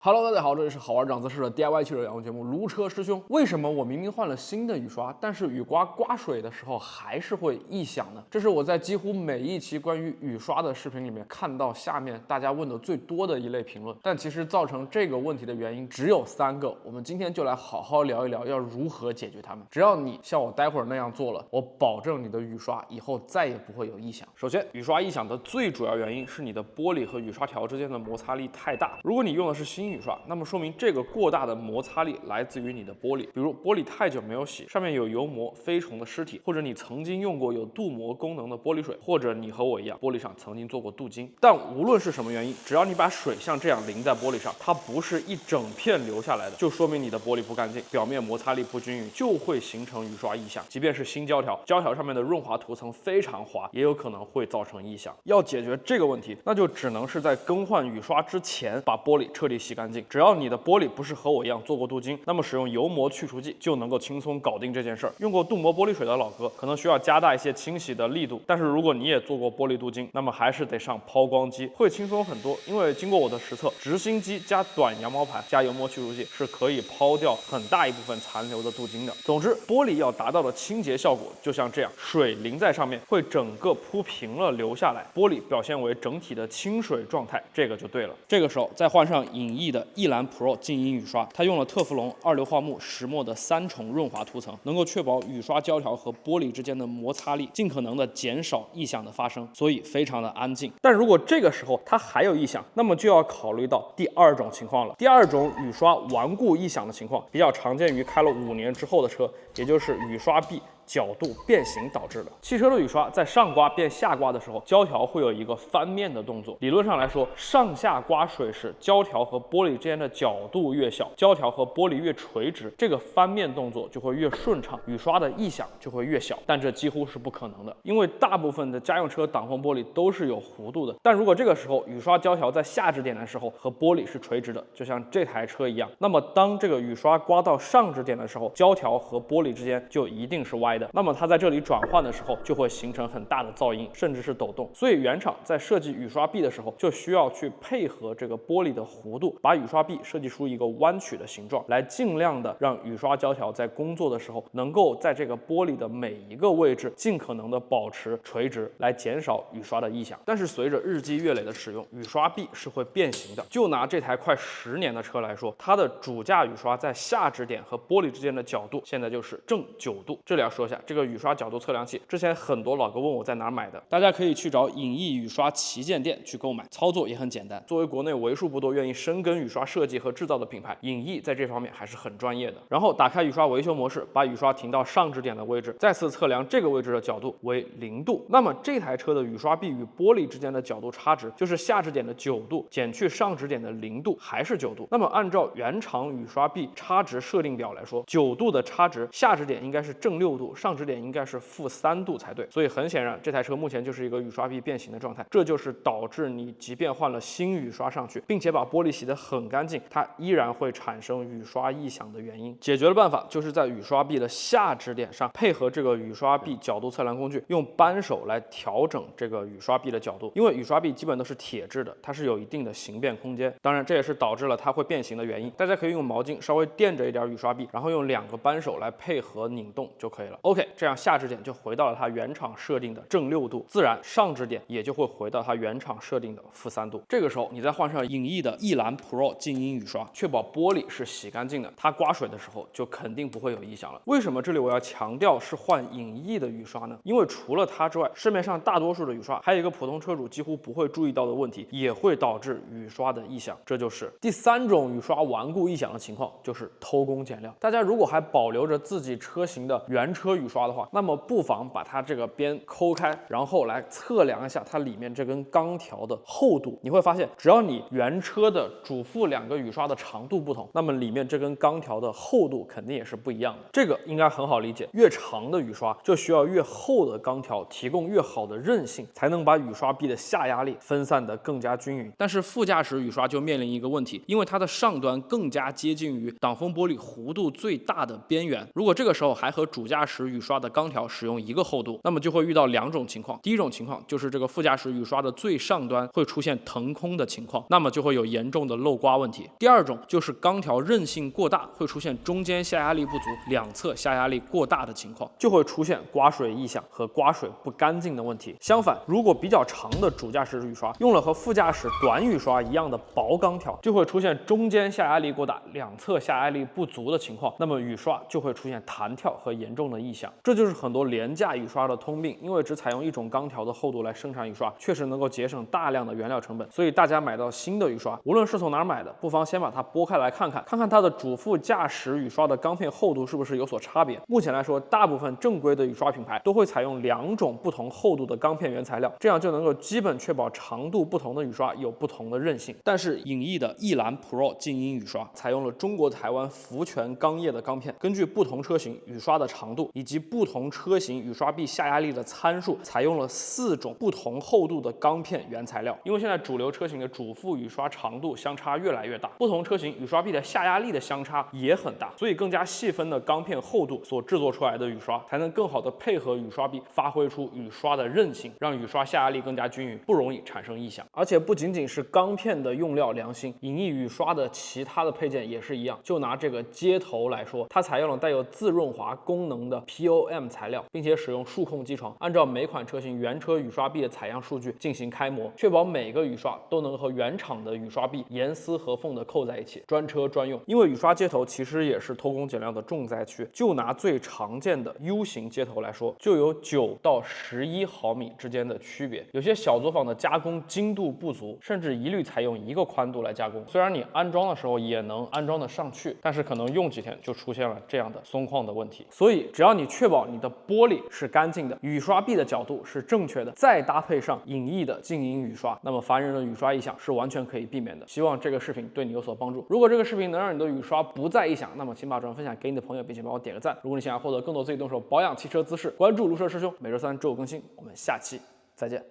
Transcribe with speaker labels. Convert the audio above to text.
Speaker 1: Hello，大家好，这里是好玩长姿势的 DIY 汽车养护节目《如车师兄》。为什么我明明换了新的雨刷，但是雨刮刮水的时候还是会异响呢？这是我在几乎每一期关于雨刷的视频里面看到下面大家问的最多的一类评论。但其实造成这个问题的原因只有3个，我们今天就来好好聊一聊要如何解决它们。只要你像我待会儿那样做了，我保证你的雨刷以后再也不会有异响。首先，雨刷异响的最主要原因是你的玻璃和雨刷条之间的摩擦力太大。如果你用的是新雨刷，那么说明这个过大的摩擦力来自于你的玻璃，比如玻璃太久没有洗，上面有油膜、飞虫的尸体，或者你曾经用过有镀膜功能的玻璃水，或者你和我一样，玻璃上曾经做过镀金。但无论是什么原因，只要你把水像这样淋在玻璃上，它不是一整片流下来的，就说明你的玻璃不干净，表面摩擦力不均匀，就会形成雨刷异响。即便是新胶条，胶条上面的润滑涂层非常滑，也有可能会造成异响。要解决这个问题，那就只能是在更换雨刷之前把玻璃彻底洗干净。只要你的玻璃不是和我一样做过镀金，那么使用油膜去除剂就能够轻松搞定这件事儿。用过镀膜玻璃水的老哥可能需要加大一些清洗的力度，但是如果你也做过玻璃镀金，那么还是得上抛光机，会轻松很多。因为经过我的实测，直芯机加短羊毛盘加油膜去除剂是可以抛掉很大一部分残留的镀金的。总之，玻璃要达到的清洁效果就像这样，水淋在上面会整个铺平了流下来，玻璃表现为整体的清水状态，这个就对了。这个时候再换上影艺的一蓝 Pro 静音雨刷，它用了特氟龙、二硫化钼、石墨的3重润滑涂层，能够确保雨刷胶条和玻璃之间的摩擦力尽可能的减少异响的发生，所以非常的安静。但如果这个时候它还有异响，那么就要考虑到第2种情况了。第2种雨刷顽固异响的情况，比较常见于开了5年之后的车，也就是雨刷臂角度变形导致的。汽车的雨刷在上刮变下刮的时候，胶条会有一个翻面的动作。理论上来说，上下刮水时，胶条和玻璃之间的角度越小，胶条和玻璃越垂直，这个翻面动作就会越顺畅，雨刷的异响就会越小。但这几乎是不可能的，因为大部分的家用车挡风玻璃都是有弧度的。但如果这个时候雨刷胶条在下指点的时候和玻璃是垂直的，就像这台车一样，那么当这个雨刷刮到上指点的时候，胶条和玻璃之间就一定是歪的。那么它在这里转换的时候就会形成很大的噪音，甚至是抖动。所以原厂在设计雨刷臂的时候，就需要去配合这个玻璃的弧度，把雨刷臂设计出一个弯曲的形状，来尽量的让雨刷胶条在工作的时候能够在这个玻璃的每一个位置尽可能的保持垂直，来减少雨刷的异响。但是随着日积月累的使用，雨刷臂是会变形的。就拿这台快10年的车来说，它的主架雨刷在下指点和玻璃之间的角度现在就是正9度。这里要说一下，这个雨刷角度测量器，之前很多老哥问我在哪儿买的，大家可以去找影艺雨刷旗舰店去购买，操作也很简单。作为国内为数不多愿意深耕雨刷设计和制造的品牌，影艺在这方面还是很专业的。然后打开雨刷维修模式，把雨刷停到上指点的位置，再次测量这个位置的角度为0度。那么这台车的雨刷臂与玻璃之间的角度差值就是下指点的9度减去上指点的0度，还是9度。那么按照原厂雨刷臂差值设定表来说，9度的差值，下指点应该是正6度，上指点应该是-3度才对。所以很显然，这台车目前就是一个雨刷臂变形的状态，这就是导致你即便换了新雨刷上去，并且把玻璃洗得很干净，它依然会产生雨刷异响的原因。解决的办法就是在雨刷臂的下指点上配合这个雨刷臂角度测量工具，用扳手来调整这个雨刷臂的角度。因为雨刷臂基本都是铁质的，它是有一定的形变空间，当然这也是导致了它会变形的原因。大家可以用毛巾稍微垫着一点雨刷臂，然后用2个扳手来配合拧动就可以了。OK， 这样下指点就回到了它原厂设定的正6度，自然上指点也就会回到它原厂设定的-3度。这个时候你再换上影艺的一蓝 Pro 静音雨刷，确保玻璃是洗干净的，它刮水的时候就肯定不会有异响了。为什么这里我要强调是换影艺的雨刷呢？因为除了它之外，市面上大多数的雨刷还有一个普通车主几乎不会注意到的问题，也会导致雨刷的异响，这就是第3种雨刷顽固异响的情况，就是偷工减料。大家如果还保留着自己车型的原车雨刷的话，那么不妨把它这个边抠开，然后来测量一下它里面这根钢条的厚度。你会发现，只要你原车的主副2个雨刷的长度不同，那么里面这根钢条的厚度肯定也是不一样的。这个应该很好理解，越长的雨刷就需要越厚的钢条，提供越好的韧性，才能把雨刷臂的下压力分散得更加均匀。但是副驾驶雨刷就面临一个问题，因为它的上端更加接近于挡风玻璃弧度最大的边缘，如果这个时候还和主驾驶驶雨刷的钢条使用一个厚度，那么就会遇到2种情况。第一种情况就是这个副驾驶雨刷的最上端会出现腾空的情况，那么就会有严重的漏刮问题。第二种就是钢条韧性过大，会出现中间下压力不足，两侧下压力过大的情况，就会出现刮水异响和刮水不干净的问题。相反，如果比较长的主驾驶雨刷用了和副驾驶短雨刷一样的薄钢条，就会出现中间下压力过大，两侧下压力不足的情况，那么雨刷就会出现弹跳和严重的异响。这就是很多廉价雨刷的通病，因为只采用一种钢条的厚度来生产雨刷，确实能够节省大量的原料成本。所以大家买到新的雨刷，无论是从哪儿买的，不妨先把它剥开来看看它的主副驾驶雨刷的钢片厚度是不是有所差别。目前来说，大部分正规的雨刷品牌都会采用2种不同厚度的钢片原材料，这样就能够基本确保长度不同的雨刷有不同的韧性。但是影艺的艺蓝 Pro 静音雨刷采用了中国台湾福泉钢业的钢片，根据不同车型雨刷的长度以及不同车型雨刷臂下压力的参数，采用了4种不同厚度的钢片原材料。因为现在主流车型的主副雨刷长度相差越来越大，不同车型雨刷臂的下压力的相差也很大，所以更加细分的钢片厚度所制作出来的雨刷，才能更好的配合雨刷臂，发挥出雨刷的韧性，让雨刷下压力更加均匀，不容易产生异响。而且不仅仅是钢片的用料良心，影艺雨刷的其他的配件也是一样。就拿这个接头来说，它采用了带有自润滑功能的 POM 材料，并且使用数控机床，按照每款车型原车雨刷臂的采样数据进行开模，确保每个雨刷都能和原厂的雨刷臂严丝合缝的扣在一起，专车专用。因为雨刷接头其实也是偷工减料的重灾区，就拿最常见的 U 型接头来说，就有9到11毫米之间的区别。有些小作坊的加工精度不足，甚至一律采用一个宽度来加工。虽然你安装的时候也能安装得上去，但是可能用几天就出现了这样的松旷的问题。所以只要你确保你的玻璃是干净的，雨刷臂的角度是正确的，再搭配上影艺的静音雨刷，那么烦人的雨刷异响是完全可以避免的。希望这个视频对你有所帮助。如果这个视频能让你的雨刷不再异响，那么请把转分享给你的朋友，并且帮我点个赞。如果你想要获得更多自己动手保养汽车知识，关注卢车师兄，每周3、周5更新。我们下期再见。